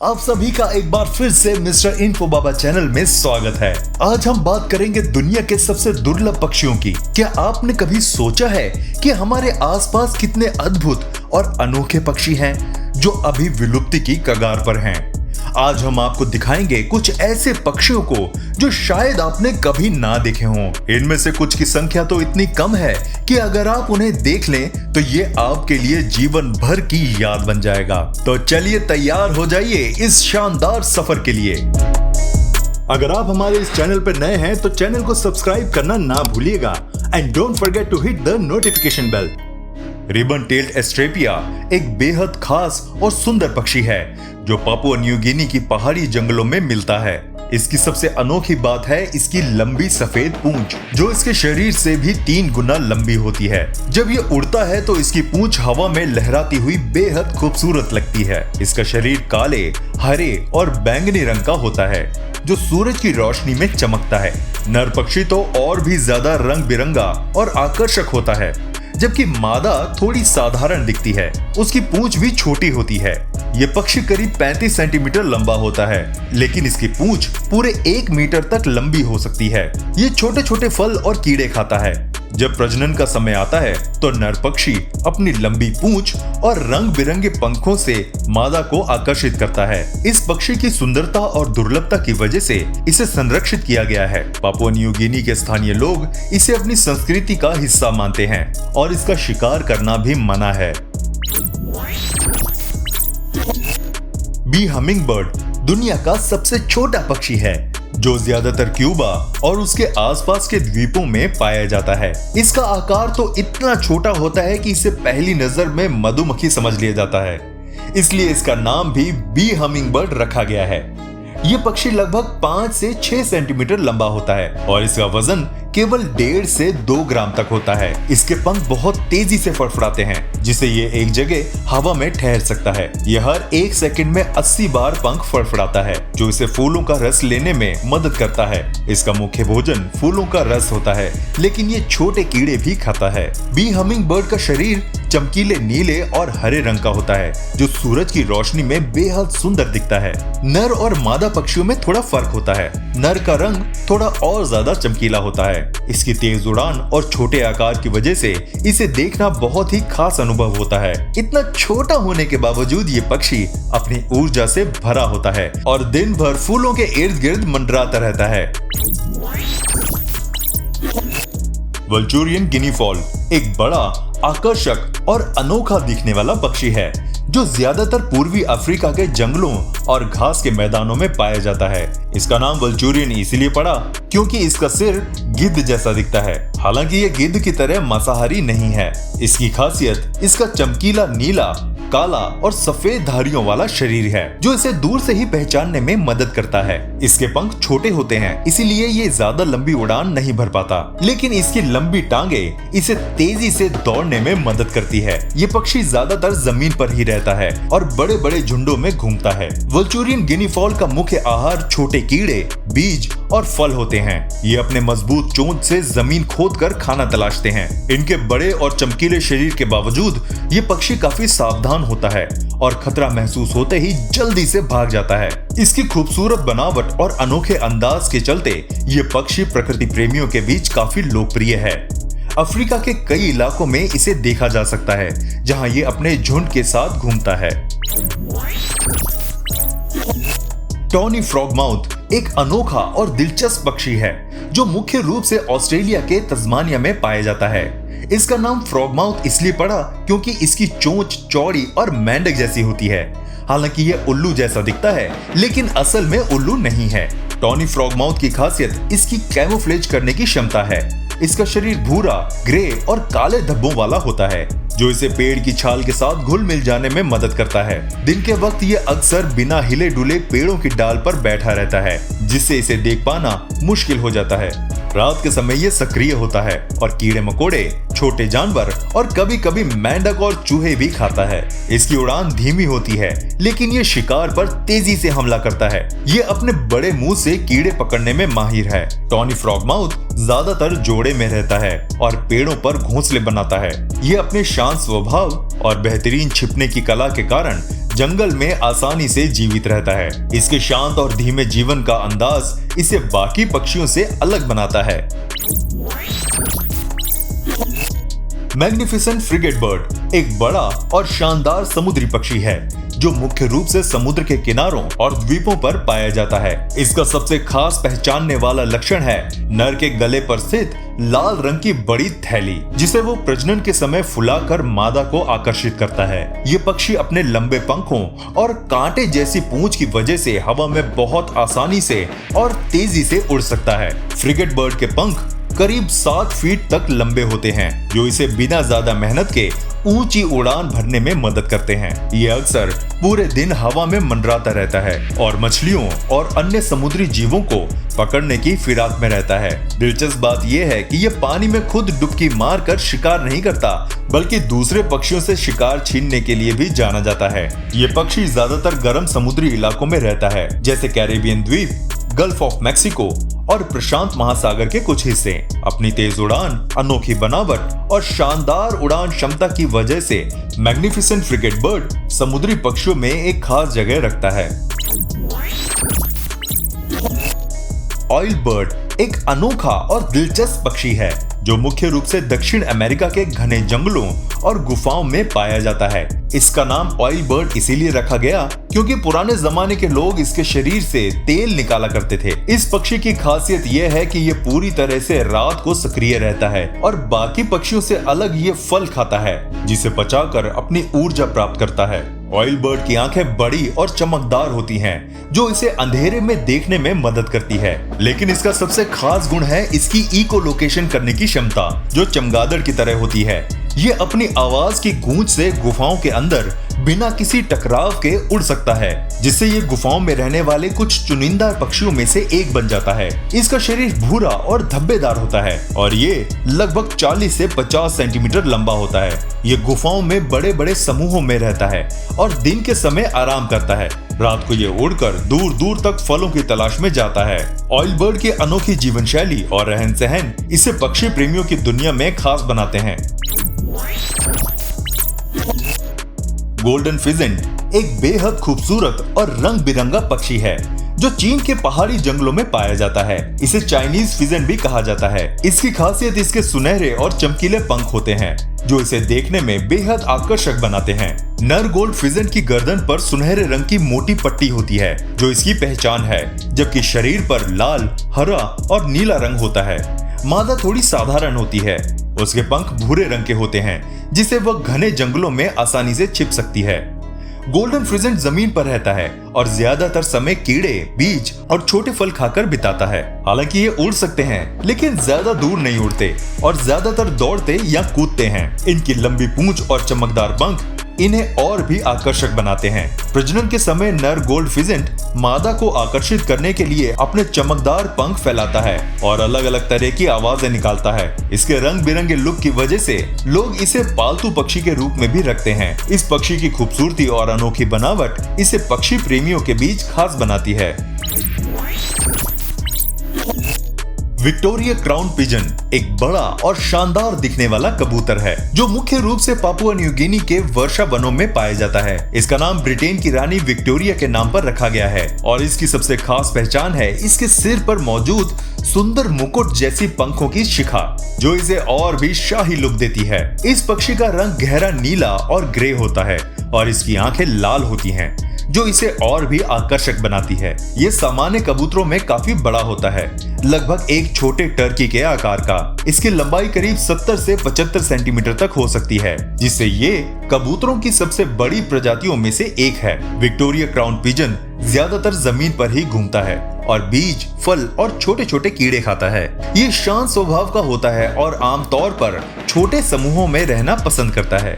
आप सभी का एक बार फिर से मिस्टर इन्फो बाबा चैनल में स्वागत है। आज हम बात करेंगे दुनिया के सबसे दुर्लभ पक्षियों की। क्या आपने कभी सोचा है कि हमारे आसपास कितने अद्भुत और अनोखे पक्षी हैं जो अभी विलुप्ति की कगार पर हैं? आज हम आपको दिखाएंगे कुछ ऐसे पक्षियों को जो शायद आपने कभी ना देखे हों। इनमें से कुछ की संख्या तो इतनी कम है कि अगर आप उन्हें देख लें तो ये आपके लिए जीवन भर की याद बन जाएगा। तो चलिए तैयार हो जाइए इस शानदार सफर के लिए। अगर आप हमारे इस चैनल पर नए हैं तो चैनल को सब्सक्राइब करना ना भूलिएगा and don't forget to hit the notification bell. Ribbon tailed astrapia एक बेहद खास और सुंदर पक्षी है जो पापुआ न्यू गिनी की पहाड़ी जंगलों में मिलता है। इसकी सबसे अनोखी बात है इसकी लंबी सफेद पूंछ जो इसके शरीर से भी 3 गुना लंबी होती है। जब ये उड़ता है तो इसकी पूंछ हवा में लहराती हुई बेहद खूबसूरत लगती है। इसका शरीर काले, हरे और बैंगनी रंग का होता है जो सूरज की रोशनी में चमकता है। नर पक्षी तो और भी ज्यादा रंग बिरंगा और आकर्षक होता है, जबकि मादा थोड़ी साधारण दिखती है। उसकी पूंछ भी छोटी होती है। ये पक्षी करीब 35 सेंटीमीटर लंबा होता है, लेकिन इसकी पूंछ पूरे 1 मीटर तक लंबी हो सकती है। ये छोटे छोटे फल और कीड़े खाता है। जब प्रजनन का समय आता है तो नर पक्षी अपनी लंबी पूंछ और रंग बिरंगे पंखों से मादा को आकर्षित करता है। इस पक्षी की सुंदरता और दुर्लभता की वजह से इसे संरक्षित किया गया है। पापुआ न्यू गिनी के स्थानीय लोग इसे अपनी संस्कृति का हिस्सा मानते हैं और इसका शिकार करना भी मना है। बी हमिंगबर्ड दुनिया का सबसे छोटा पक्षी है जो ज्यादातर क्यूबा और उसके आसपास के द्वीपों में पाया जाता है। इसका आकार तो इतना छोटा होता है कि इसे पहली नजर में मधुमक्खी समझ लिया जाता है, इसलिए इसका नाम भी बी हमिंगबर्ड रखा गया है। ये पक्षी लगभग 5 से 6 सेंटीमीटर लंबा होता है और इसका वजन केवल 1.5 से 2 ग्राम तक होता है। इसके पंख बहुत तेजी से फड़फड़ाते हैं, जिससे ये एक जगह हवा में ठहर सकता है। यह हर 1 सेकंड में 80 बार पंख फड़फड़ाता है, जो इसे फूलों का रस लेने में मदद करता है। इसका मुख्य भोजन फूलों का रस होता है, लेकिन ये छोटे कीड़े भी खाता है। बी हमिंगबर्ड का शरीर चमकीले नीले और हरे रंग का होता है, जो सूरज की रोशनी में बेहद सुंदर दिखता है। नर और मादा पक्षियों में थोड़ा फर्क होता है। नर का रंग थोड़ा और ज्यादा चमकीला होता है। इसकी तेज उड़ान और छोटे आकार की वजह से इसे देखना बहुत ही खास अनुभव होता है। इतना छोटा होने के बावजूद ये पक्षी अपनी ऊर्जा से भरा होता है और दिन भर फूलों के इर्द गिर्द मंडराता रहता है। वल्चूरियन गिनी फॉल एक बड़ा, आकर्षक और अनोखा दिखने वाला पक्षी है जो ज्यादातर पूर्वी अफ्रीका के जंगलों और घास के मैदानों में पाया जाता है। इसका नाम वल्चूरियन इसलिए पड़ा क्योंकि इसका सिर गिद्ध जैसा दिखता है। हालांकि ये गिद्ध की तरह मांसाहारी नहीं है। इसकी खासियत इसका चमकीला नीला, काला और सफेद धारियों वाला शरीर है जो इसे दूर से ही पहचानने में मदद करता है। इसके पंख छोटे होते हैं, इसीलिए ये ज्यादा लंबी उड़ान नहीं भर पाता, लेकिन इसकी लंबी टांगे इसे तेजी से दौड़ने में मदद करती है। ये पक्षी ज्यादातर जमीन पर ही रहता है और बड़े बड़े झुंडों में घूमता है। वल्चूरियन गिनी फॉल का मुख्य आहार छोटे कीड़े, बीज और फल होते हैं। ये अपने मजबूत चोंच से जमीन खोदकर खाना तलाशते हैं। इनके बड़े और चमकीले शरीर के बावजूद ये पक्षी काफी सावधान होता है और खतरा महसूस होते ही जल्दी से भाग जाता है। इसकी खूबसूरत बनावट और अनोखे अंदाज के चलते ये पक्षी प्रकृति प्रेमियों के बीच काफी लोकप्रिय है। अफ्रीका के कई इलाकों में इसे देखा जा सकता है, जहां ये अपने झुंड के साथ घूमता है। टॉनी फ्रॉगमाउथ एक अनोखा और दिलचस्प पक्षी है जो मुख्य रूप से ऑस्ट्रेलिया के तस्मानिया में पाया जाता है। इसका नाम फ्रॉगमाउथ इसलिए पड़ा क्योंकि इसकी चोंच चौड़ी और मेंढक जैसी होती है। हालांकि यह उल्लू जैसा दिखता है, लेकिन असल में उल्लू नहीं है। टॉनी फ्रॉगमाउथ की खासियत इसकी कैमोफ्लेज करने की क्षमता है। इसका शरीर भूरा, ग्रे और काले धब्बों वाला होता है, जो इसे पेड़ की छाल के साथ घुल मिल जाने में मदद करता है। दिन के वक्त ये अक्सर बिना हिले डुले पेड़ों की डाल पर बैठा रहता है, जिससे इसे देख पाना मुश्किल हो जाता है। रात के समय ये सक्रिय होता है और कीड़े मकोड़े, छोटे जानवर और कभी कभी मेंढक और चूहे भी खाता है। इसकी उड़ान धीमी होती है, लेकिन ये शिकार पर तेजी से हमला करता है। ये अपने बड़े मुंह से कीड़े पकड़ने में माहिर है। टॉनी फ्रॉगमाउथ ज्यादातर जोड़े में रहता है और पेड़ों पर घोंसले बनाता है। ये अपने शांत स्वभाव और बेहतरीन छिपने की कला के कारण जंगल में आसानी से जीवित रहता है। इसके शांत और धीमे जीवन का अंदाज इसे बाकी पक्षियों से अलग बनाता है। मैग्निफिसेंट फ्रिगेट बर्ड एक बड़ा और शानदार समुद्री पक्षी है जो मुख्य रूप से समुद्र के किनारों और द्वीपों पर पाया जाता है। इसका सबसे खास पहचानने वाला लक्षण है नर के गले पर स्थित लाल रंग की बड़ी थैली, जिसे वो प्रजनन के समय फुलाकर मादा को आकर्षित करता है। ये पक्षी अपने लंबे पंखों और कांटे जैसी पूंछ की वजह से हवा में बहुत आसानी से और तेजी से उड़ सकता है। फ्रिगेट बर्ड के पंख करीब 7 फीट तक लंबे होते हैं, जो इसे बिना ज्यादा मेहनत के ऊंची उड़ान भरने में मदद करते हैं। ये अक्सर पूरे दिन हवा में मंडराता रहता है और मछलियों और अन्य समुद्री जीवों को पकड़ने की फिराक में रहता है। दिलचस्प बात यह है कि ये पानी में खुद डुबकी मारकर शिकार नहीं करता, बल्कि दूसरे पक्षियों से शिकार छीनने के लिए भी जाना जाता है। ये पक्षी ज्यादातर गर्म समुद्री इलाकों में रहता है, जैसे कैरेबियन द्वीप, गल्फ ऑफ मैक्सिको और प्रशांत महासागर के कुछ हिस्से। अपनी तेज उड़ान, अनोखी बनावट और शानदार उड़ान क्षमता की वजह से मैग्निफिसेंट फ्रिगेट बर्ड समुद्री पक्षियों में एक खास जगह रखता है। ऑयल बर्ड एक अनोखा और दिलचस्प पक्षी है जो मुख्य रूप से दक्षिण अमेरिका के घने जंगलों और गुफाओं में पाया जाता है। इसका नाम ऑयल बर्ड इसीलिए रखा गया क्योंकि पुराने जमाने के लोग इसके शरीर से तेल निकाला करते थे। इस पक्षी की खासियत यह है कि ये पूरी तरह से रात को सक्रिय रहता है और बाकी पक्षियों से अलग ये फल खाता है, जिसे पचाकर अपनी ऊर्जा प्राप्त करता है। ऑयल बर्ड की आंखें बड़ी और चमकदार होती हैं, जो इसे अंधेरे में देखने में मदद करती है। लेकिन इसका सबसे खास गुण है इसकी इको लोकेशन करने की क्षमता, जो चमगादड़ की तरह होती है। ये अपनी आवाज की गूंज से गुफाओं के अंदर बिना किसी टकराव के उड़ सकता है, जिससे ये गुफाओं में रहने वाले कुछ चुनिंदा पक्षियों में से एक बन जाता है। इसका शरीर भूरा और धब्बेदार होता है और ये लगभग 40 से 50 सेंटीमीटर लंबा होता है। ये गुफाओं में बड़े बड़े समूहों में रहता है और दिन के समय आराम करता है। रात को ये उड़कर दूर दूर तक फलों की तलाश में जाता है। ऑयल बर्ड की अनोखी जीवन शैली और रहन सहन इसे पक्षी प्रेमियों की दुनिया में खास बनाते हैं। गोल्डन फिजेंट एक बेहद खूबसूरत और रंग बिरंगा पक्षी है जो चीन के पहाड़ी जंगलों में पाया जाता है। इसे चाइनीज फिजेंट भी कहा जाता है। इसकी खासियत इसके सुनहरे और चमकीले पंख होते हैं, जो इसे देखने में बेहद आकर्षक बनाते हैं। नर गोल्ड फिजेंट की गर्दन पर सुनहरे रंग की मोटी पट्टी होती है, जो इसकी पहचान है, जबकि शरीर पर लाल, हरा और नीला रंग होता है। मादा थोड़ी साधारण होती है। उसके पंख भूरे रंग के होते हैं, जिससे वह घने जंगलों में आसानी से छिप सकती है। गोल्डन फिजेंट जमीन पर रहता है और ज्यादातर समय कीड़े, बीज और छोटे फल खाकर बिताता है। हालांकि ये उड़ सकते हैं, लेकिन ज्यादा दूर नहीं उड़ते और ज्यादातर दौड़ते या कूदते हैं। इनकी लंबी पूंछ और चमकदार पंख इन्हें और भी आकर्षक बनाते हैं। प्रजनन के समय नर गोल्ड फिजेंट मादा को आकर्षित करने के लिए अपने चमकदार पंख फैलाता है और अलग अलग तरह की आवाजें निकालता है। इसके रंग बिरंगे लुक की वजह से लोग इसे पालतू पक्षी के रूप में भी रखते हैं। इस पक्षी की खूबसूरती और अनोखी बनावट इसे पक्षी प्रेमियों के बीच खास बनाती है। विक्टोरिया क्राउन पिजन एक बड़ा और शानदार दिखने वाला कबूतर है जो मुख्य रूप से पापुआ न्यू गिनी के वर्षा वनों में पाया जाता है। इसका नाम ब्रिटेन की रानी विक्टोरिया के नाम पर रखा गया है और इसकी सबसे खास पहचान है इसके सिर पर मौजूद सुंदर मुकुट जैसी पंखों की शिखा, जो इसे और भी शाही लुक देती है। इस पक्षी का रंग गहरा नीला और ग्रे होता है और इसकी आंखें लाल होती हैं, जो इसे और भी आकर्षक बनाती है। ये सामान्य कबूतरों में काफी बड़ा होता है, लगभग एक छोटे टर्की के आकार का। इसकी लंबाई करीब 70 से 75 सेंटीमीटर तक हो सकती है, जिससे ये कबूतरों की सबसे बड़ी प्रजातियों में से एक है। विक्टोरिया क्राउन पिजन ज्यादातर जमीन पर ही घूमता है और बीज, फल और छोटे छोटे कीड़े खाता है। ये शांत स्वभाव का होता है और आमतौर पर छोटे समूहों में रहना पसंद करता है।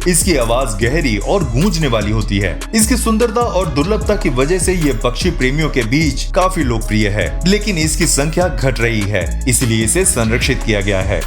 इसकी आवाज गहरी और गूंजने वाली होती है। इसकी सुंदरता और दुर्लभता की वजह से ये पक्षी प्रेमियों के बीच काफी लोकप्रिय है, लेकिन इसकी संख्या घट रही है, इसलिए इसे संरक्षित किया गया है।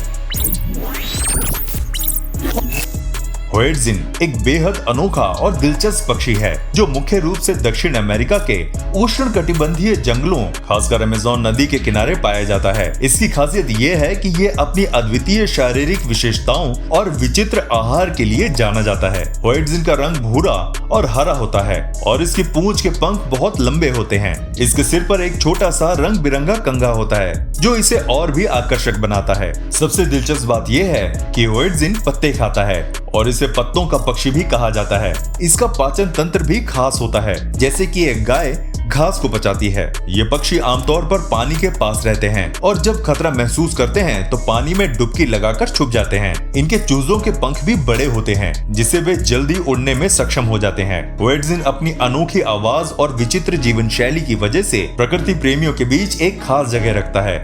होएट्जिन एक बेहद अनोखा और दिलचस्प पक्षी है जो मुख्य रूप से दक्षिण अमेरिका के उष्णकटिबंधीय जंगलों, खासकर अमेज़न नदी के किनारे पाया जाता है। इसकी खासियत ये है कि ये अपनी अद्वितीय शारीरिक विशेषताओं और विचित्र आहार के लिए जाना जाता है। होएट्जिन का रंग भूरा और हरा होता है और इसकी पूंछ के पंख बहुत लंबे होते हैं। इसके सिर पर एक छोटा सा रंग बिरंगा कंघा होता है जो इसे और भी आकर्षक बनाता है। सबसे दिलचस्प बात यह है कि होएट्जिन पत्ते खाता है और इसे पत्तों का पक्षी भी कहा जाता है। इसका पाचन तंत्र भी खास होता है, जैसे कि एक गाय घास को पचाती है। ये पक्षी आमतौर पर पानी के पास रहते हैं और जब खतरा महसूस करते हैं तो पानी में डुबकी लगाकर छुप जाते हैं। इनके चूजों के पंख भी बड़े होते हैं जिससे वे जल्दी उड़ने में सक्षम हो जाते हैं। होएट्जिन अपनी अनोखी आवाज और विचित्र जीवन शैली की वजह से प्रकृति प्रेमियों के बीच एक खास जगह रखता है।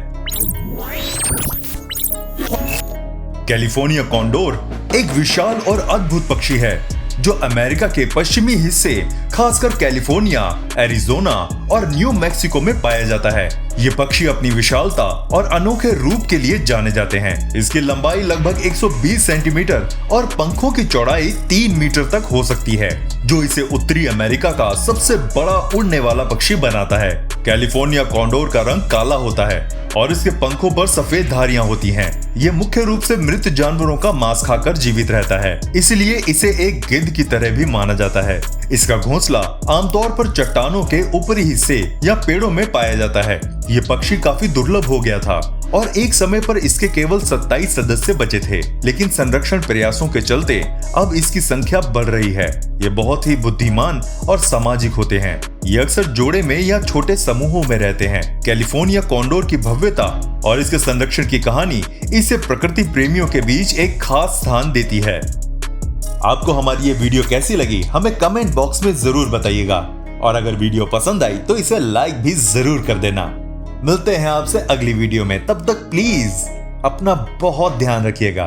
कैलिफोर्निया कॉन्डोर एक विशाल और अद्भुत पक्षी है जो अमेरिका के पश्चिमी हिस्से, खासकर कैलिफोर्निया, एरिजोना और न्यू मैक्सिको में पाया जाता है। ये पक्षी अपनी विशालता और अनोखे रूप के लिए जाने जाते हैं। इसकी लंबाई लगभग 120 सेंटीमीटर और पंखों की चौड़ाई 3 मीटर तक हो सकती है, जो इसे उत्तरी अमेरिका का सबसे बड़ा उड़ने वाला पक्षी बनाता है। कैलिफोर्निया कॉन्डोर का रंग काला होता है और इसके पंखों पर सफेद धारियां होती हैं। ये मुख्य रूप से मृत जानवरों का मांस खाकर जीवित रहता है, इसलिए इसे एक गिद्ध की तरह भी माना जाता है। इसका घोंसला आमतौर पर चट्टानों के ऊपरी हिस्से या पेड़ों में पाया जाता है। ये पक्षी काफी दुर्लभ हो गया था और एक समय पर इसके केवल 27 सदस्य बचे थे, लेकिन संरक्षण प्रयासों के चलते अब इसकी संख्या बढ़ रही है। ये बहुत ही बुद्धिमान और सामाजिक होते हैं। ये अक्सर जोड़े में या छोटे समूहों में रहते हैं। कैलिफोर्निया कॉन्डोर की भव्यता और इसके संरक्षण की कहानी इसे प्रकृति प्रेमियों के बीच एक खास स्थान देती है। आपको हमारी ये वीडियो कैसी लगी हमें कमेंट बॉक्स में जरूर बताइएगा और अगर वीडियो पसंद आई तो इसे लाइक भी जरूर कर देना। मिलते हैं आपसे अगली वीडियो में, तब तक प्लीज अपना बहुत ध्यान रखिएगा।